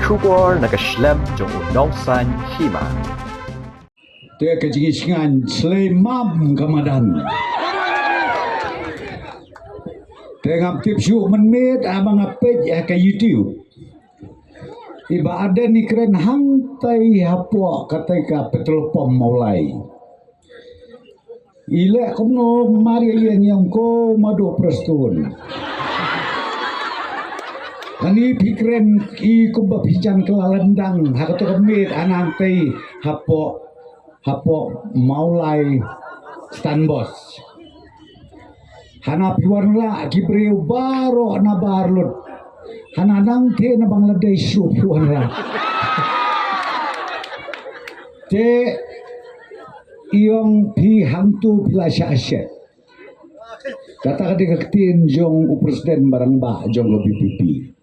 Shubor na kashlem jong unongsan hima. Te kejigisngan Sleimam Kamadan. Tengap tipsu menmet abang apet ya ke YouTube. Iba ada ni keren hantai hapo ketika petrol pom mulai. Ile kono mari yang ko madu prestun. Ani pikiran i kumba pijan kelalendang hakato kemit anantai hapo maulai standbos. Hana piwarla kibriu baro na barlut. Hana nangke na Bangladesh piwarla. Te iyong pi hantu pila asyat. Kata ketin jong presiden barang ba jong lebih pipi.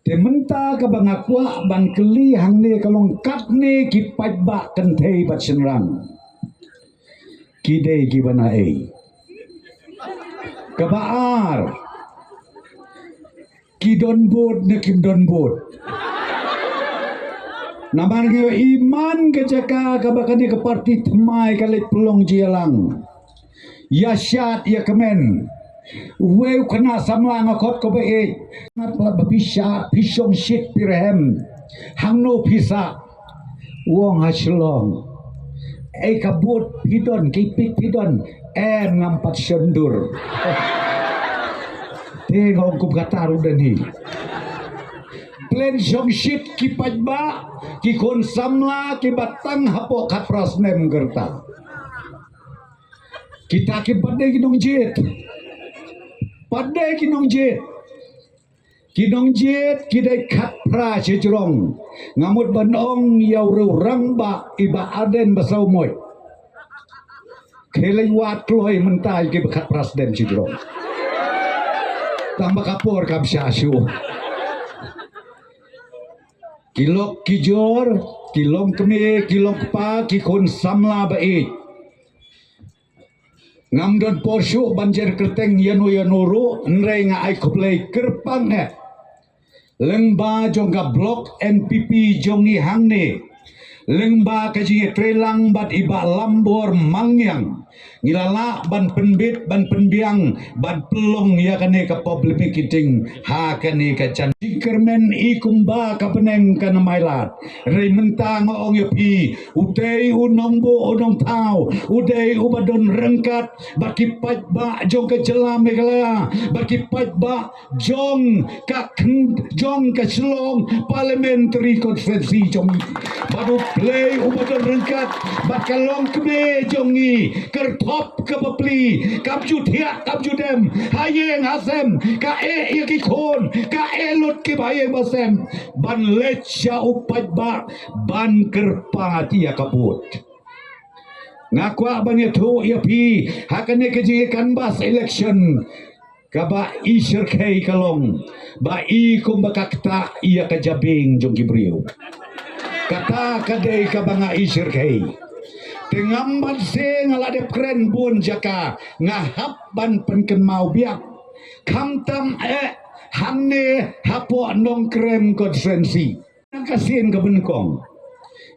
Tementa ka bangakwa bang keli hangne kalong katne ki pajba kentei bat senrang. Kidei ki banae. Kabaar. Ki donbod na kim donbod. Naman kayo iman kejaka kabakani ke parti temai kali pelong jialang. Ya syat ya kemen. Weu kena samla ngakot ko bae. Natla babisya pisong shit pirhem. Hangno pisa. Wong haslong. Kabut pidon kipik pidon ngampat sendur. Tengok ko kataru dani. Plan song shit kipajba ki kon samla ki batang hapo kapras nem gerta. Kita ki padai kinong jet. Padai kinong jet. Kinong jet kidai kapra cejrong. Ngamut banong yaw ramba iba aden basau moy. Keleng wat loy mentai ki bekat presiden cejrong. Tambah kapor kapsyasu. Kilok kijor, kilong keme, kilong pa, kikon samla baik. Ngamdon porsyu banjir kerteng yanuru, nrei nga ay kuplay kerpang Lengba jongga blok NPP jongi hangne. Lengba kajinge trelang bat iba lambor mangyang. Ngilala ban penbit ban penbiang ban pelong ya kane ka problemi kiting ha kane ka chan kermen ikumba ka peneng kana mailat rei mentang ong yopi udai unongbo unong tau udai ubadon rengkat baki pat ba jong ka jelam megala baki pat ba jong ka selong parliamentary conference jong baru play ubadon rengkat bakalong kebe jongi kertop kebepli kapju tiak kapju dem hayeng hasem ka yakikon ka lut ki hayeng basem ban lecha upat ba ban kerpati ya kaput ngakwa ban itu ya pi hakane keji kanbas election kaba isir kay kalong ba ikum bakakta iya kajabing jong kibriu kata kadai kabanga isir kay Tengamban se ngaladep keren bun jaka ngahap ban penken mau biak kamtam hangne hapo nong krem konferensi kasihin ke benkong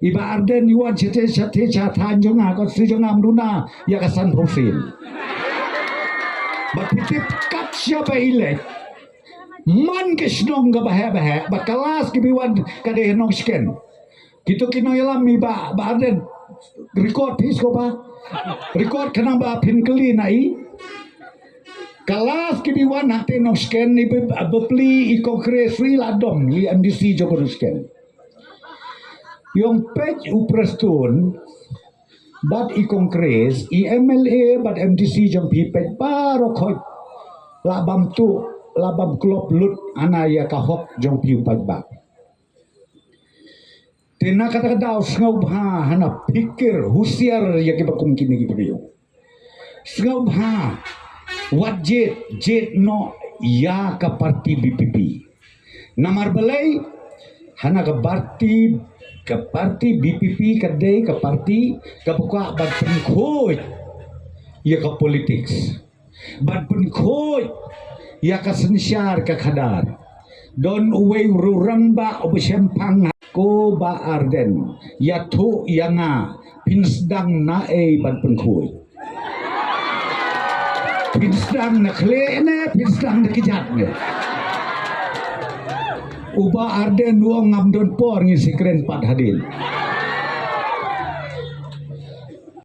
iba arden yuan cete catan jonga konferensi jonga amduna ya kasan profil batitip kat siapa ile man kesnong ke bahaya bakalas kibiwan kadeh nong sken gitu kino yalam iba arden record pis ko ba record kana ba pinkeli nai kalas kibiwan hati no scan ni bepli i kongres ri ladom li MDC jogo no scan yung page uprestun bat i kongres i MLA bat MDC jong pipet baro koy labam klop lut anaya kahok jong piu pagba Tina kata-kata sengau hana pikir husiar ya kibakum kini kibriyo. Sengau what jet no ya ka parti BPP. Namar belai hana ka parti BPP kadai ka parti ka buka bat pengkoi ya ka politics. Bat pengkoi ya ka sensyar ka kadar. Don uwe rurang ba obsempang ko ba arden yatu yanga pinsdang na ban pengkui pinsdang na kle na pinsdang na kijat ne uba arden duang ngam don por ngi sikren pat hadin